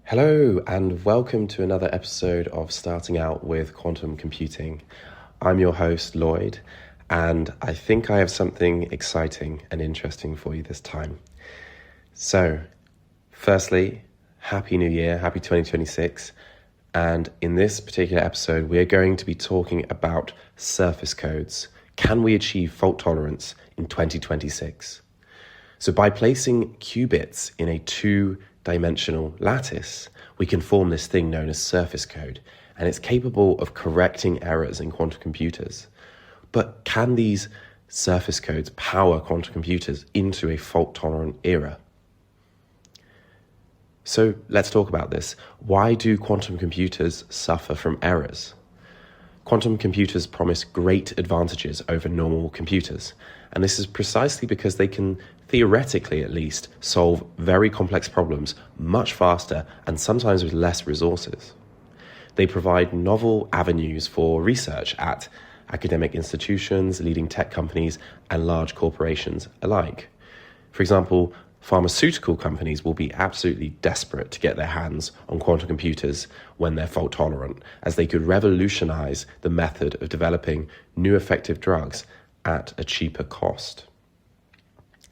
Hello, and welcome to another episode of Starting Out with Quantum Computing. I'm your host, Lloyd, and I think I have something exciting and interesting for you this time. So, firstly, Happy New Year, Happy 2026. And in this particular episode, we're going to be talking about surface codes. Can we achieve fault tolerance in 2026? So by placing qubits in a two-dimensional lattice, we can form this thing known as surface code, and it's capable of correcting errors in quantum computers. But can these surface codes power quantum computers into a fault-tolerant era? So let's talk about this. Why do quantum computers suffer from errors? Quantum computers promise great advantages over normal computers, and this is precisely because they can, theoretically at least, solve very complex problems much faster and sometimes with less resources. They provide novel avenues for research at academic institutions, leading tech companies, and large corporations alike. For example, pharmaceutical companies will be absolutely desperate to get their hands on quantum computers when they're fault tolerant, as they could revolutionize the method of developing new effective drugs at a cheaper cost.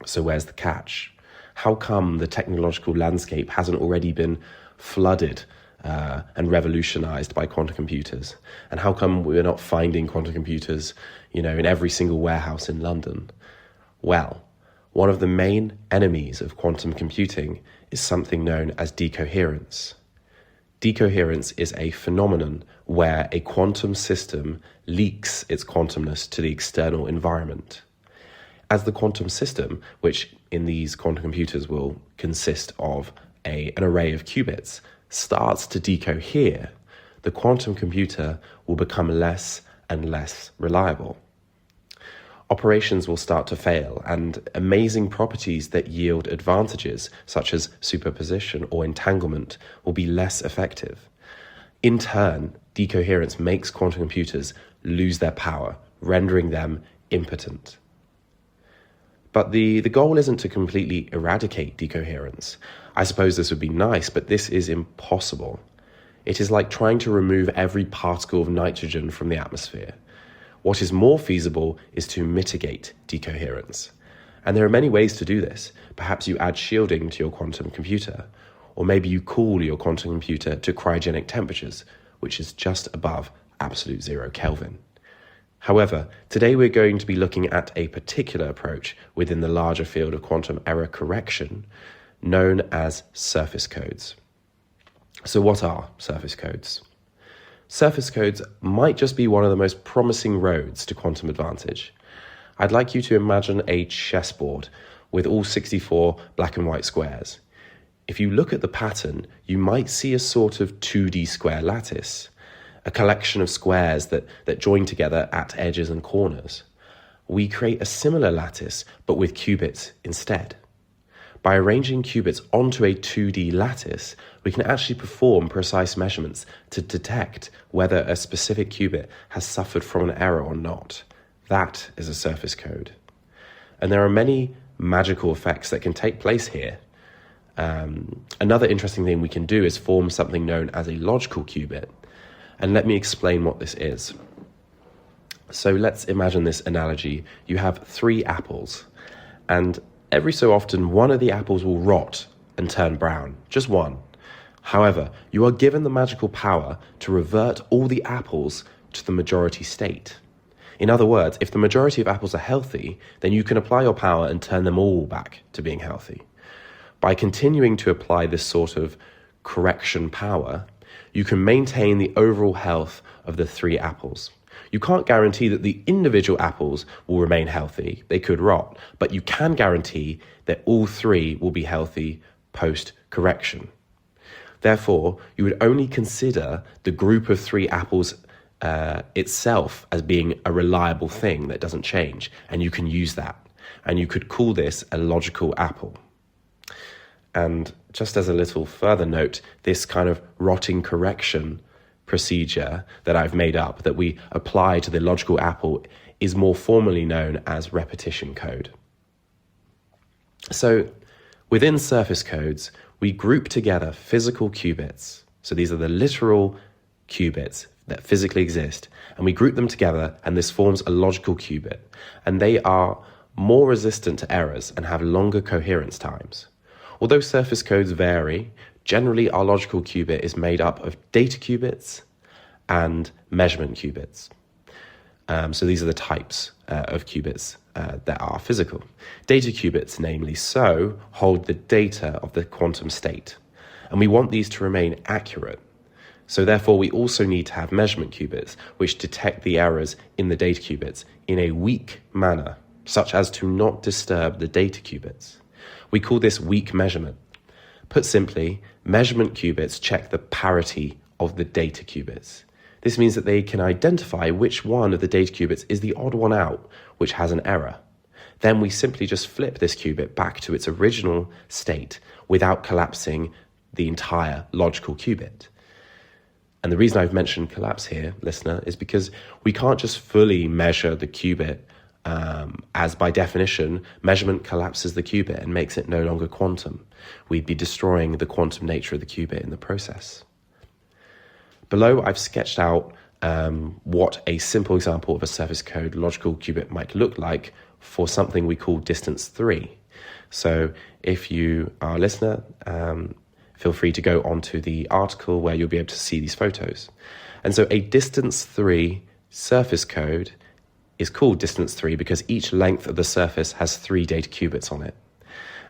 So where's the catch? How come the technological landscape hasn't already been flooded and revolutionized by quantum computers? And how come we're not finding quantum computers, in every single warehouse in London? Well, one of the main enemies of quantum computing is something known as decoherence. Decoherence is a phenomenon where a quantum system leaks its quantumness to the external environment. As the quantum system, which in these quantum computers will consist of an array of qubits, starts to decohere, the quantum computer will become less and less reliable. Operations will start to fail, and amazing properties that yield advantages, such as superposition or entanglement, will be less effective. In turn, decoherence makes quantum computers lose their power, rendering them impotent. But the goal isn't to completely eradicate decoherence. I suppose this would be nice, but this is impossible. It is like trying to remove every particle of nitrogen from the atmosphere. What is more feasible is to mitigate decoherence. And there are many ways to do this. Perhaps you add shielding to your quantum computer, or maybe you cool your quantum computer to cryogenic temperatures, which is just above absolute 0 Kelvin. However, today we're going to be looking at a particular approach within the larger field of quantum error correction, known as surface codes. So what are surface codes? Surface codes might just be one of the most promising roads to quantum advantage. I'd like you to imagine a chessboard with all 64 black and white squares. If you look at the pattern, you might see a sort of 2D square lattice, a collection of squares that join together at edges and corners. We create a similar lattice, but with qubits instead. By arranging qubits onto a 2D lattice, we can actually perform precise measurements to detect whether a specific qubit has suffered from an error or not. That is a surface code. And there are many magical effects that can take place here. Another interesting thing we can do is form something known as a logical qubit. And let me explain what this is. So let's imagine this analogy. You have 3 apples, and every so often, one of the apples will rot and turn brown, just one. However, you are given the magical power to revert all the apples to the majority state. In other words, if the majority of apples are healthy, then you can apply your power and turn them all back to being healthy. By continuing to apply this sort of correction power, you can maintain the overall health of the 3 apples. You can't guarantee that the individual apples will remain healthy. They could rot, but you can guarantee that all 3 will be healthy post-correction. Therefore, you would only consider the group of 3 apples itself as being a reliable thing that doesn't change, and you can use that. And you could call this a logical apple. And just as a little further note, this kind of rotting correction procedure that I've made up that we apply to the logical apple is more formally known as repetition code. So within surface codes, we group together physical qubits. So these are the literal qubits that physically exist, and we group them together, and this forms a logical qubit. And they are more resistant to errors and have longer coherence times. Although surface codes vary, generally our logical qubit is made up of data qubits and measurement qubits. So these are the types of qubits that are physical. Data qubits, namely so, hold the data of the quantum state. And we want these to remain accurate. So therefore, we also need to have measurement qubits, which detect the errors in the data qubits in a weak manner, such as to not disturb the data qubits. We call this weak measurement. Put simply, measurement qubits check the parity of the data qubits. This means that they can identify which one of the data qubits is the odd one out, which has an error. Then we simply just flip this qubit back to its original state without collapsing the entire logical qubit. And the reason I've mentioned collapse here, listener, is because we can't just fully measure the qubit, as by definition, measurement collapses the qubit and makes it no longer quantum. We'd be destroying the quantum nature of the qubit in the process. Below, I've sketched out what a simple example of a surface code logical qubit might look like for something we call distance 3. So if you are a listener, feel free to go onto the article where you'll be able to see these photos. And so a distance 3 surface code is called distance 3 because each length of the surface has 3 data qubits on it.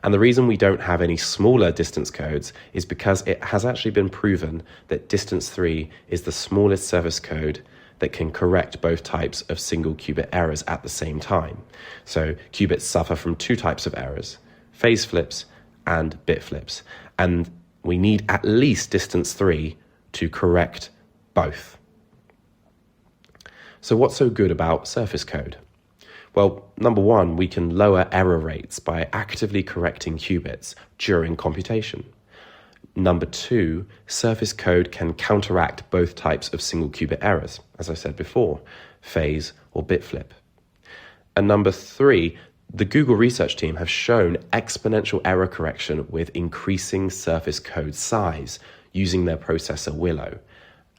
And the reason we don't have any smaller distance codes is because it has actually been proven that distance 3 is the smallest surface code that can correct both types of single qubit errors at the same time. So qubits suffer from 2 types of errors, phase flips and bit flips. And we need at least distance 3 to correct both. So what's so good about surface code? Well, number one, we can lower error rates by actively correcting qubits during computation. Number two, surface code can counteract both types of single qubit errors, as I said before, phase or bit flip. And number three, the Google research team have shown exponential error correction with increasing surface code size using their processor Willow.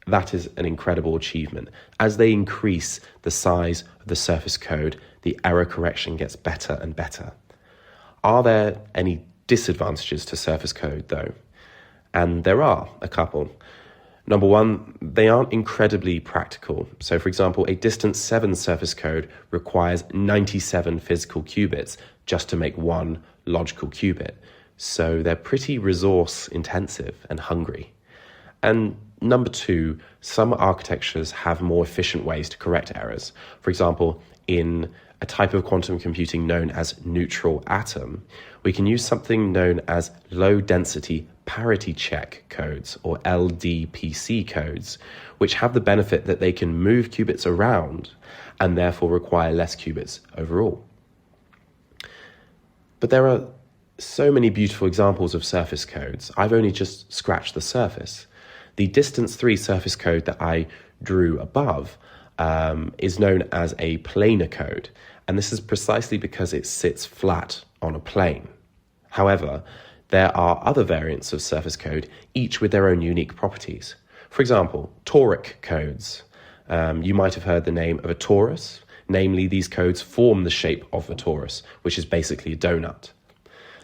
That is an incredible achievement. As they increase the size of the surface code, the error correction gets better and better. Are there any disadvantages to surface code, though? And there are a couple. Number one, they aren't incredibly practical. So, for example, a distance 7 surface code requires 97 physical qubits just to make one logical qubit. So they're pretty resource intensive and hungry. And number two, some architectures have more efficient ways to correct errors. For example, in a type of quantum computing known as neutral atom, we can use something known as low density parity check codes, or LDPC codes, which have the benefit that they can move qubits around and therefore require less qubits overall. But there are so many beautiful examples of surface codes. I've only just scratched the surface. The distance 3 surface code that I drew above is known as a planar code, and this is precisely because it sits flat on a plane. However, there are other variants of surface code, each with their own unique properties. For example, toric codes. You might have heard the name of a torus. Namely, these codes form the shape of a torus, which is basically a donut.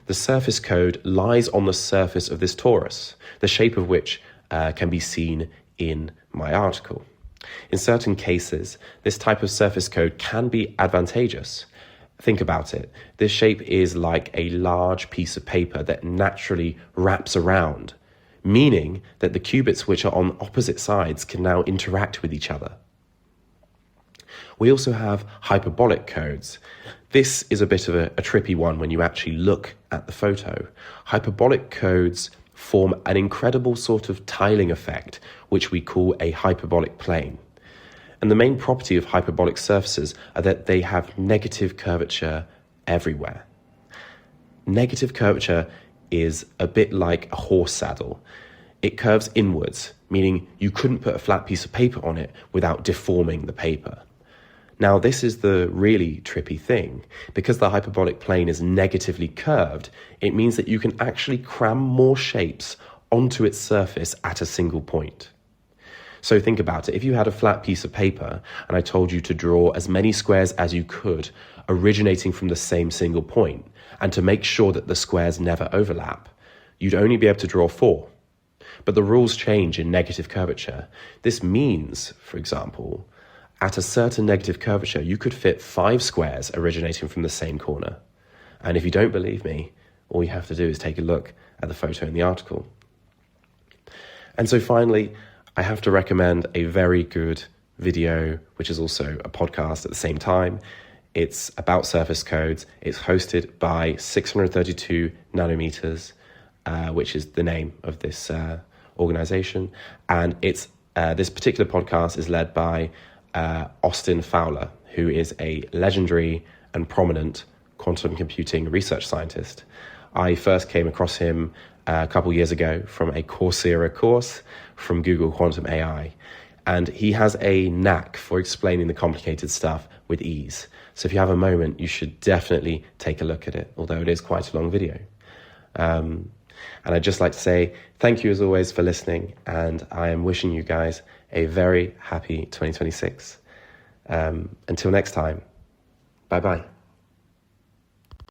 The surface code lies on the surface of this torus, the shape of which can be seen in my article. In certain cases, this type of surface code can be advantageous. Think about it. This shape is like a large piece of paper that naturally wraps around, meaning that the qubits which are on opposite sides can now interact with each other. We also have hyperbolic codes. This is a bit of a trippy one when you actually look at the photo. Hyperbolic codes form an incredible sort of tiling effect, which we call a hyperbolic plane. And the main property of hyperbolic surfaces are that they have negative curvature everywhere. Negative curvature is a bit like a horse saddle. It curves inwards, meaning you couldn't put a flat piece of paper on it without deforming the paper. Now, this is the really trippy thing. Because the hyperbolic plane is negatively curved, it means that you can actually cram more shapes onto its surface at a single point. So think about it. If you had a flat piece of paper and I told you to draw as many squares as you could, originating from the same single point, and to make sure that the squares never overlap, you'd only be able to draw 4. But the rules change in negative curvature. This means, for example, at a certain negative curvature, you could fit 5 squares originating from the same corner. And if you don't believe me, all you have to do is take a look at the photo in the article. And so finally, I have to recommend a very good video, which is also a podcast at the same time. It's about surface codes. It's hosted by 632 Nanometers, which is the name of this organization. And it's this particular podcast is led by Austin Fowler, who is a legendary and prominent quantum computing research scientist. I first came across him a couple years ago from a Coursera course from Google Quantum AI. And he has a knack for explaining the complicated stuff with ease. So if you have a moment, you should definitely take a look at it, although it is quite a long video. And I'd just like to say thank you as always for listening, and I am wishing you guys a very happy 2026. Until next time, bye-bye.